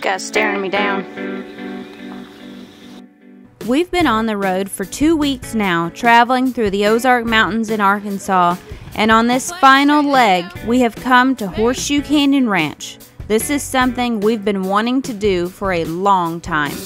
guy's staring me down. We've been on the road for 2 weeks now, traveling through the Ozark Mountains in Arkansas, and on this final leg, we have come to Horseshoe Canyon Ranch. This is something we've been wanting to do for a long time.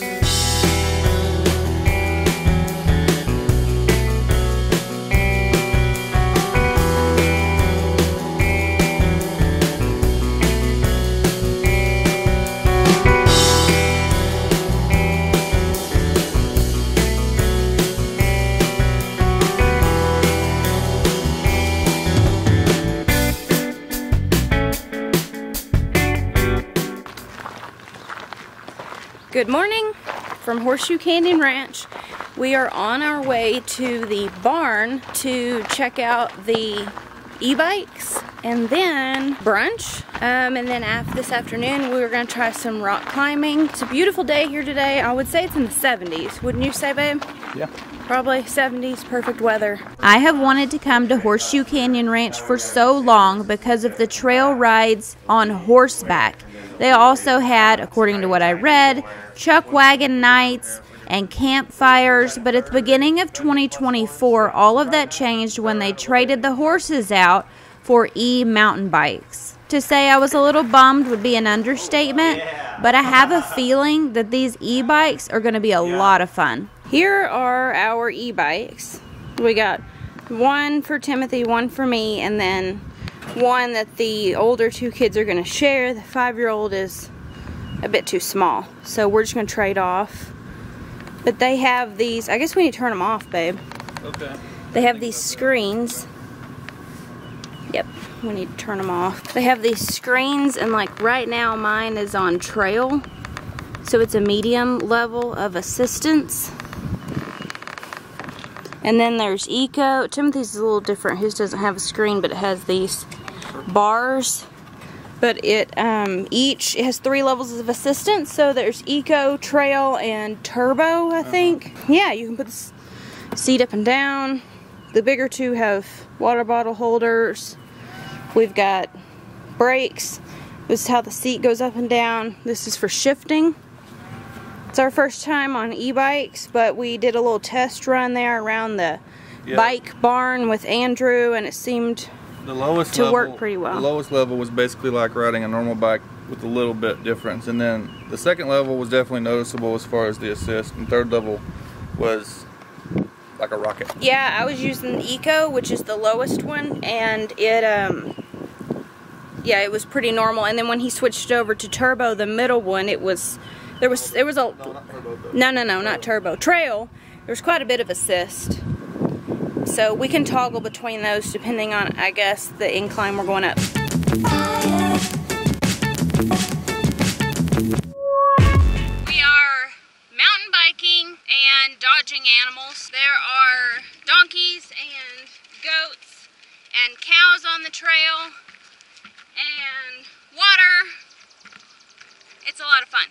Good morning from Horseshoe Canyon Ranch. We are on our way to the barn to check out the e-bikes and then brunch. And then this afternoon we're going to try some rock climbing. It's a beautiful day here today. I would say it's in the 70s. Wouldn't you say, babe? Yeah. Probably 70s, perfect weather. I have wanted to come to Horseshoe Canyon Ranch for so long because of the trail rides on horseback. They also had, according to what I read, chuck wagon nights and campfires, but at the beginning of 2024, all of that changed when they traded the horses out for e-mountain bikes. To say I was a little bummed would be an understatement, but I have a feeling that these e-bikes are going to be a lot of fun. Here are our e-bikes. We got one for Timothy, one for me, and then one that the older two kids are going to share. The 5-year-old is a bit too small, so we're just going to trade off. But they have these, I guess we need to turn them off, babe. Okay. They have these screens. Yep, we need to turn them off. They have these screens, and like right now mine is on trail, so it's a medium level of assistance. And then there's eco. Timothy's is a little different. His doesn't have a screen, but it has these bars. But it has 3 levels of assistance. So there's eco, trail, and turbo, I think. Yeah, you can put the seat up and down. The bigger two have water bottle holders. We've got brakes. This is how the seat goes up and down. This is for shifting. It's our first time on e-bikes, but we did a little test run there around the bike barn with Andrew, and it seemed to work pretty well. The lowest level was basically like riding a normal bike with a little bit difference, and then the second level was definitely noticeable as far as the assist, and third level was like a rocket. Yeah, I was using the eco, which is the lowest one, and it yeah, it was pretty normal. And then when he switched over to turbo, the middle one, there was a not turbo, trail. There was quite a bit of assist, so we can toggle between those depending on, I guess, the incline we're going up. We are mountain biking and dodging animals. There are donkeys and goats and cows on the trail and water. It's a lot of fun.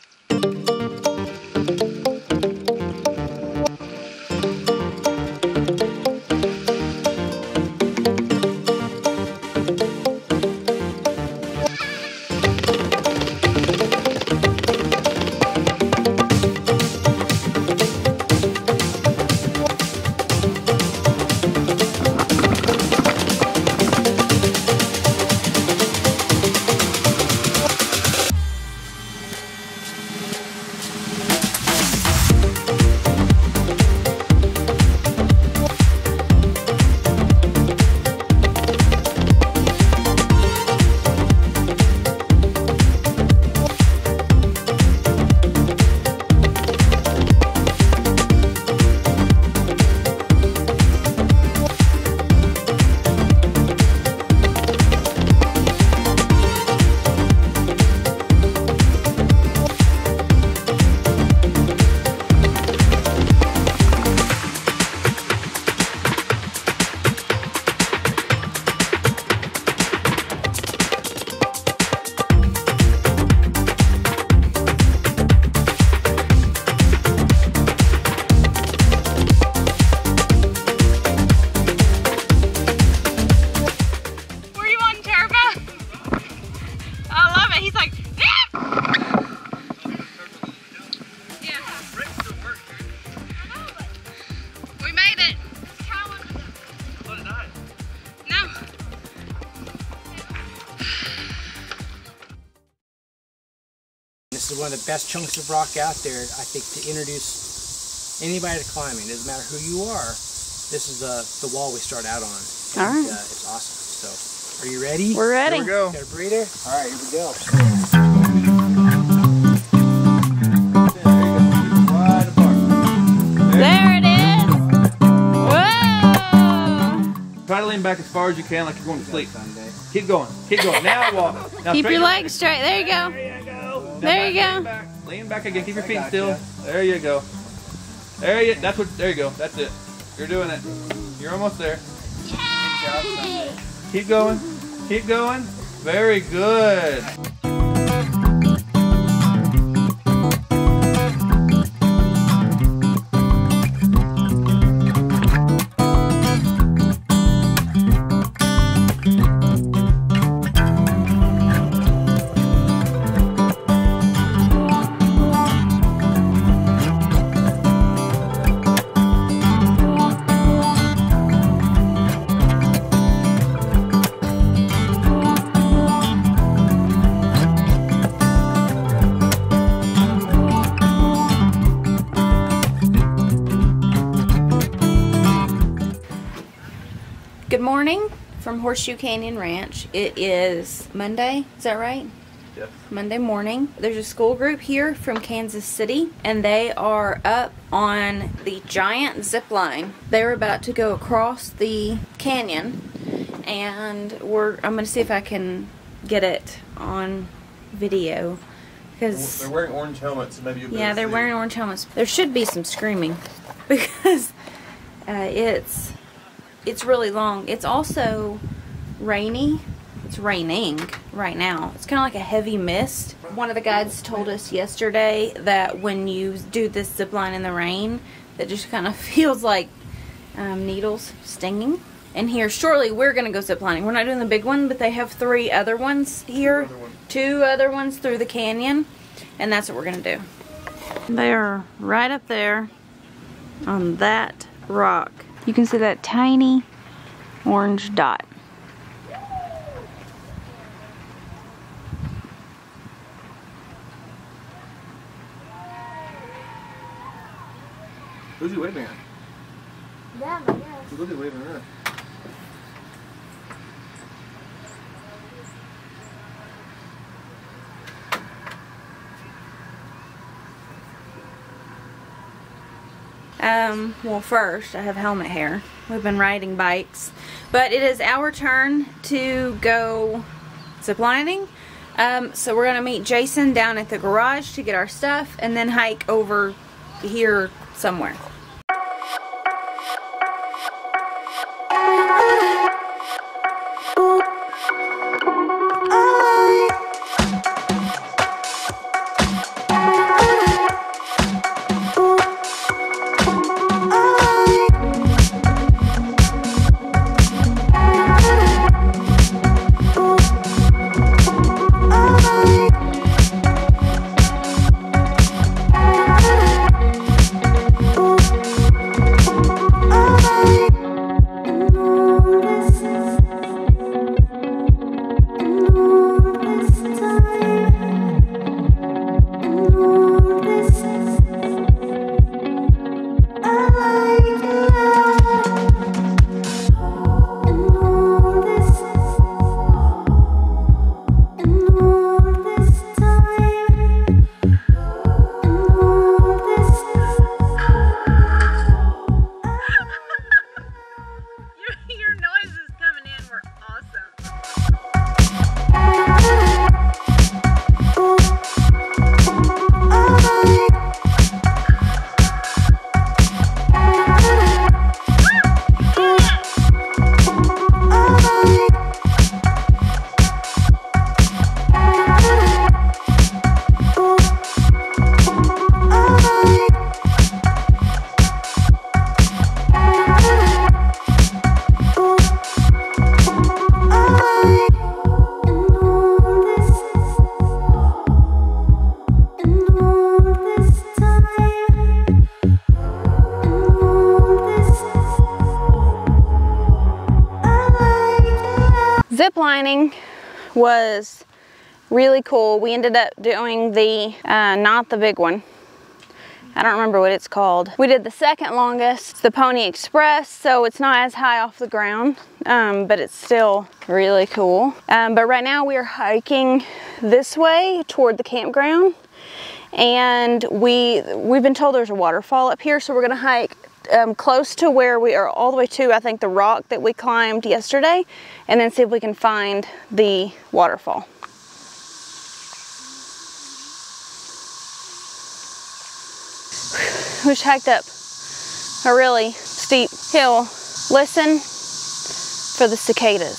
one of the best chunks of rock out there, I think, to introduce anybody to climbing. It doesn't matter who you are. This is the wall we start out on. All right. It's awesome. So, are you ready? We're ready. Here we go. Got a breather? All right, here we go. There it is. Whoa! Try to lean back as far as you can, like you're going to sleep. Keep going. Keep going. Now walk. Now Keep your straighten legs straight. There you go. There you go. There you Lean go. back. Lean back again. Keep your feet still. There you go. There you. That's what. There you go. That's it. You're doing it. You're almost there. Keep going. Keep going. Very good. Good morning from Horseshoe Canyon Ranch. It is Monday, is that right? Yep. Monday morning. There's a school group here from Kansas City, and they are up on the giant zip line. They're about to go across the canyon, and I'm going to see if I can get it on video. Because They're wearing orange helmets, so maybe you'll be able yeah, to they're see. wearing orange helmets. There should be some screaming because it's really long. It's also rainy. It's raining right now. It's kind of like a heavy mist. One of the guides told us yesterday that when you do this zip line in the rain, that just kind of feels like needles stinging. And here shortly we're gonna go zip lining. We're not doing the big one, but they have 3 other ones here. 2 other ones through the canyon, and that's what we're gonna do. They are right up there on that rock. You can see that tiny orange dot. Who's he waving at? Yeah, I guess. Who's he waving at? Well, first, I have helmet hair. We've been riding bikes. But it is our turn to go ziplining. So we're going to meet Jason down at the garage to get our stuff and then hike over here somewhere. Ziplining was really cool. We ended up doing the, not the big one. I don't remember what it's called. We did the second longest, it's the Pony Express, so it's not as high off the ground, but it's still really cool. But right now we are hiking this way toward the campground, and we've been told there's a waterfall up here, so we're gonna hike close to where we are, all the way to, I think, the rock that we climbed yesterday, and then see if we can find the waterfall. We just hiked up a really steep hill. Listen for the cicadas.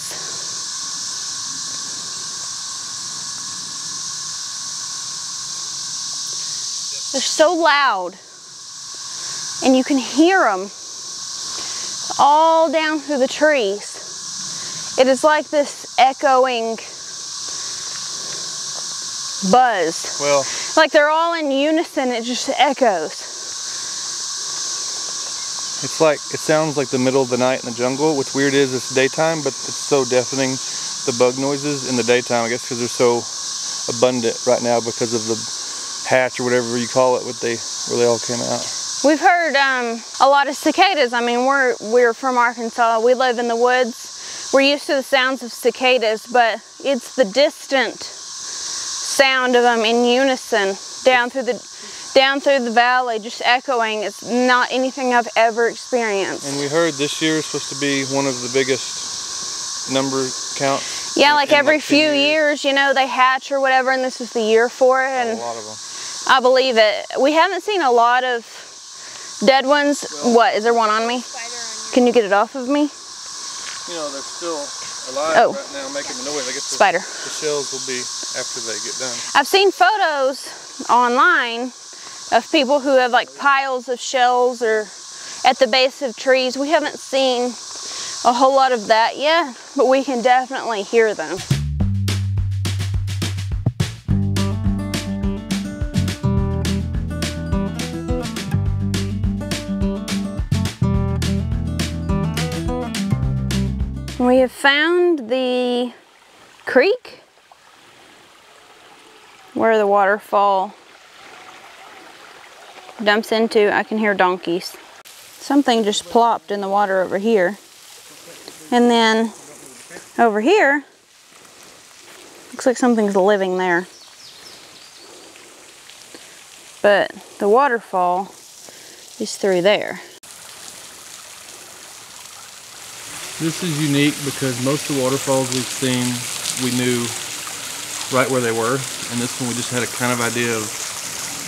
They're so loud, and you can hear them all down through the trees. It is like this echoing buzz. Well, like they're all in unison, it just echoes. it's like, it sounds like the middle of the night in the jungle. What's weird is it's daytime, but it's so deafening, the bug noises in the daytime, I guess because they're so abundant right now because of the hatch or whatever you call it, where they all came out. We've heard a lot of cicadas. I mean, we're from Arkansas. We live in the woods. We're used to the sounds of cicadas, but it's the distant sound of them in unison down through the valley, just echoing. It's not anything I've ever experienced. And we heard this year is supposed to be one of the biggest number counts. Yeah, like every few years, you know, they hatch or whatever, and this is the year for it. And a lot of them. I believe it. We haven't seen a lot of dead ones. What, is there one on me? Can you get it off of me? You know, they're still alive right now making the noise. I guess Spider. The shells will be after they get done. I've seen photos online of people who have like piles of shells or at the base of trees. We haven't seen a whole lot of that yet, but we can definitely hear them. We have found the creek where the waterfall dumps into. I can hear donkeys. Something just plopped in the water over here. And then over here, looks like something's living there. But the waterfall is through there. This is unique because most of the waterfalls we've seen, we knew right where they were. And this one we just had a kind of idea of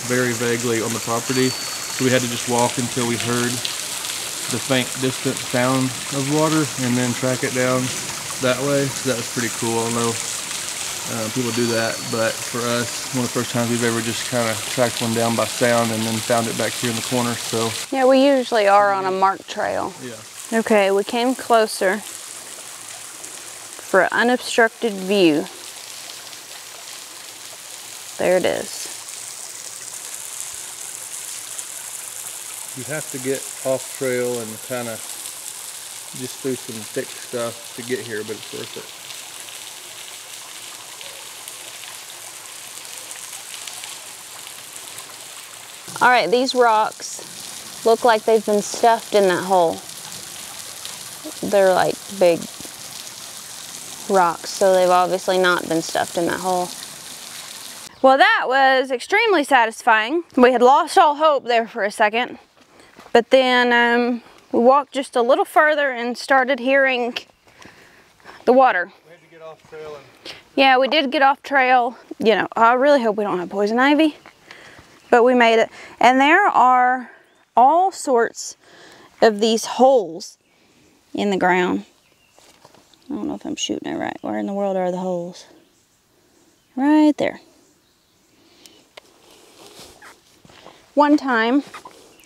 very vaguely on the property. So we had to just walk until we heard the faint distant sound of water and then track it down that way. So that was pretty cool. I know people do that, but for us, one of the first times we've ever just kind of tracked one down by sound and then found it back here in the corner. So yeah, we usually are on a marked trail. yeah. Okay, we came closer for an unobstructed view. There it is. You have to get off trail and kind of just through some thick stuff to get here, but it's worth it. All right, these rocks look like they've been stuffed in that hole. They're like big rocks, so they've obviously not been stuffed in that hole. Well, that was extremely satisfying. We had lost all hope there for a second, but then we walked just a little further and started hearing the water. We had to get off trail. Yeah, we did get off trail. You know, I really hope we don't have poison ivy, but we made it. And there are all sorts of these holes in the ground. I don't know if I'm shooting it right. Where in the world are the holes? Right there. One time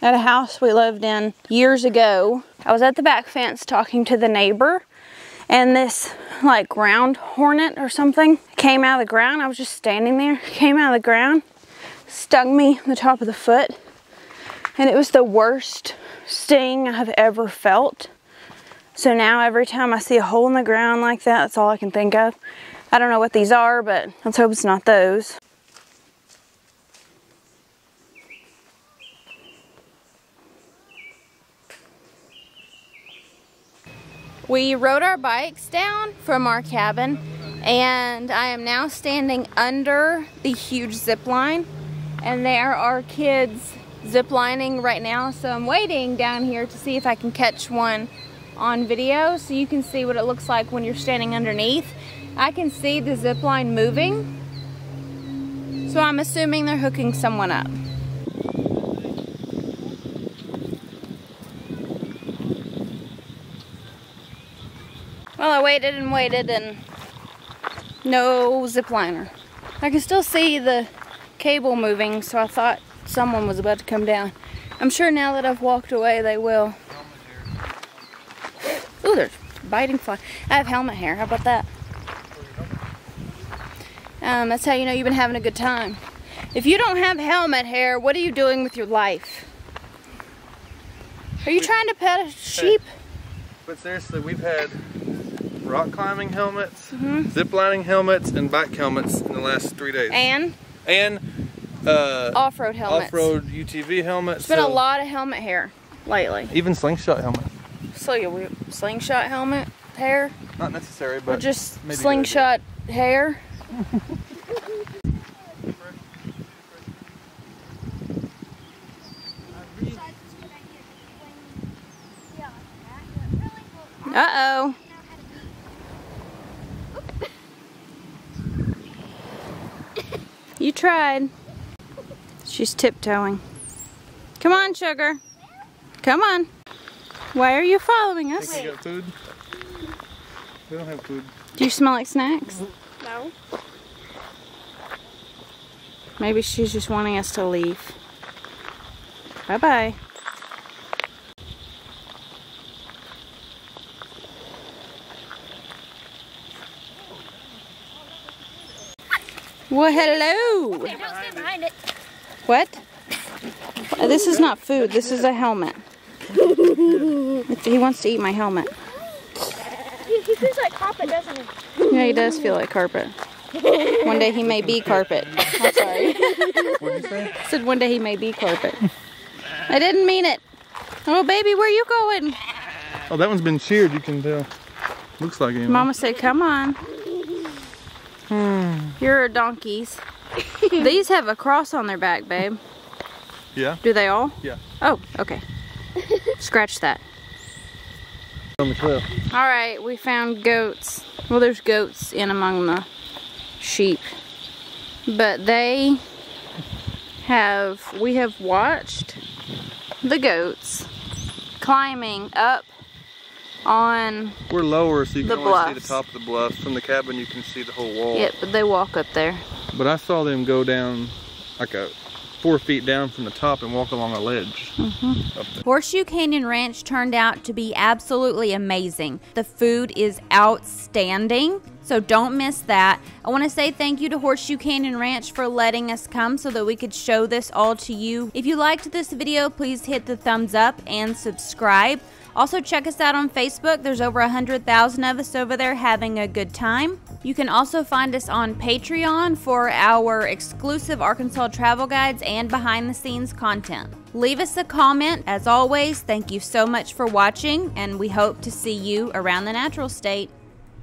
at a house we lived in years ago, I was at the back fence talking to the neighbor, and this like ground hornet or something came out of the ground. I was just standing there, came out of the ground, stung me on the top of the foot, and it was the worst sting I've ever felt. So now every time I see a hole in the ground like that, that's all I can think of. I don't know what these are, but let's hope it's not those. We rode our bikes down from our cabin, and I am now standing under the huge zip line, and there are kids ziplining right now, so I'm waiting down here to see if I can catch one on video so you can see what it looks like when you're standing underneath. I can see the zip line moving, so I'm assuming they're hooking someone up. Well, I waited and waited and no zip liner. I can still see the cable moving, so I thought someone was about to come down. I'm sure now that I've walked away they will. Ooh, there's biting fly. I have helmet hair, how about that? That's how you know you've been having a good time. If you don't have helmet hair, what are you doing with your life? Are you trying to pet a sheep? But seriously, we've had rock climbing helmets, zip lining helmets, and bike helmets in the last 3 days. And off-road helmets. Off-road UTV helmets. It's been a lot of helmet hair lately. Even slingshot helmet. So slingshot helmet hair? Not necessary, but or just slingshot hair? Uh-oh. You tried. She's tiptoeing. Come on, sugar. Come on. Why are you following us? Think we got food? We don't have food. Do you smell like snacks? No. Maybe she's just wanting us to leave. Bye-bye. Well, hello. Don't stand behind it. What? This is not food. This is a helmet. He wants to eat my helmet. He feels like carpet, doesn't he? Yeah, he does feel like carpet. One day he may be carpet. I'm sorry. What did you say? I said one day he may be carpet. I didn't mean it. Oh, baby, where are you going? Oh, that one's been sheared, you can tell. Looks like it. Mama said, come on. You're donkeys. These have a cross on their back, babe. Yeah? Do they all? Yeah. Oh, okay. Scratch that. On the cliff. Alright, we found goats. Well, there's goats in among the sheep. But we have watched the goats climbing up on We're lower, so you can the only see the bluffs. top of the bluff. From the cabin, you can see the whole wall. Yeah, but they walk up there. But I saw them go down like 4 feet down from the top and walk along a ledge. Up there. Horseshoe Canyon Ranch turned out to be absolutely amazing. The food is outstanding, so don't miss that. I want to say thank you to Horseshoe Canyon Ranch for letting us come so that we could show this all to you. If you liked this video, please hit the thumbs up and subscribe. Also, check us out on Facebook. There's over 100,000 of us over there having a good time. You can also find us on Patreon for our exclusive Arkansas travel guides and behind-the-scenes content. Leave us a comment. As always, thank you so much for watching, and we hope to see you around the natural state.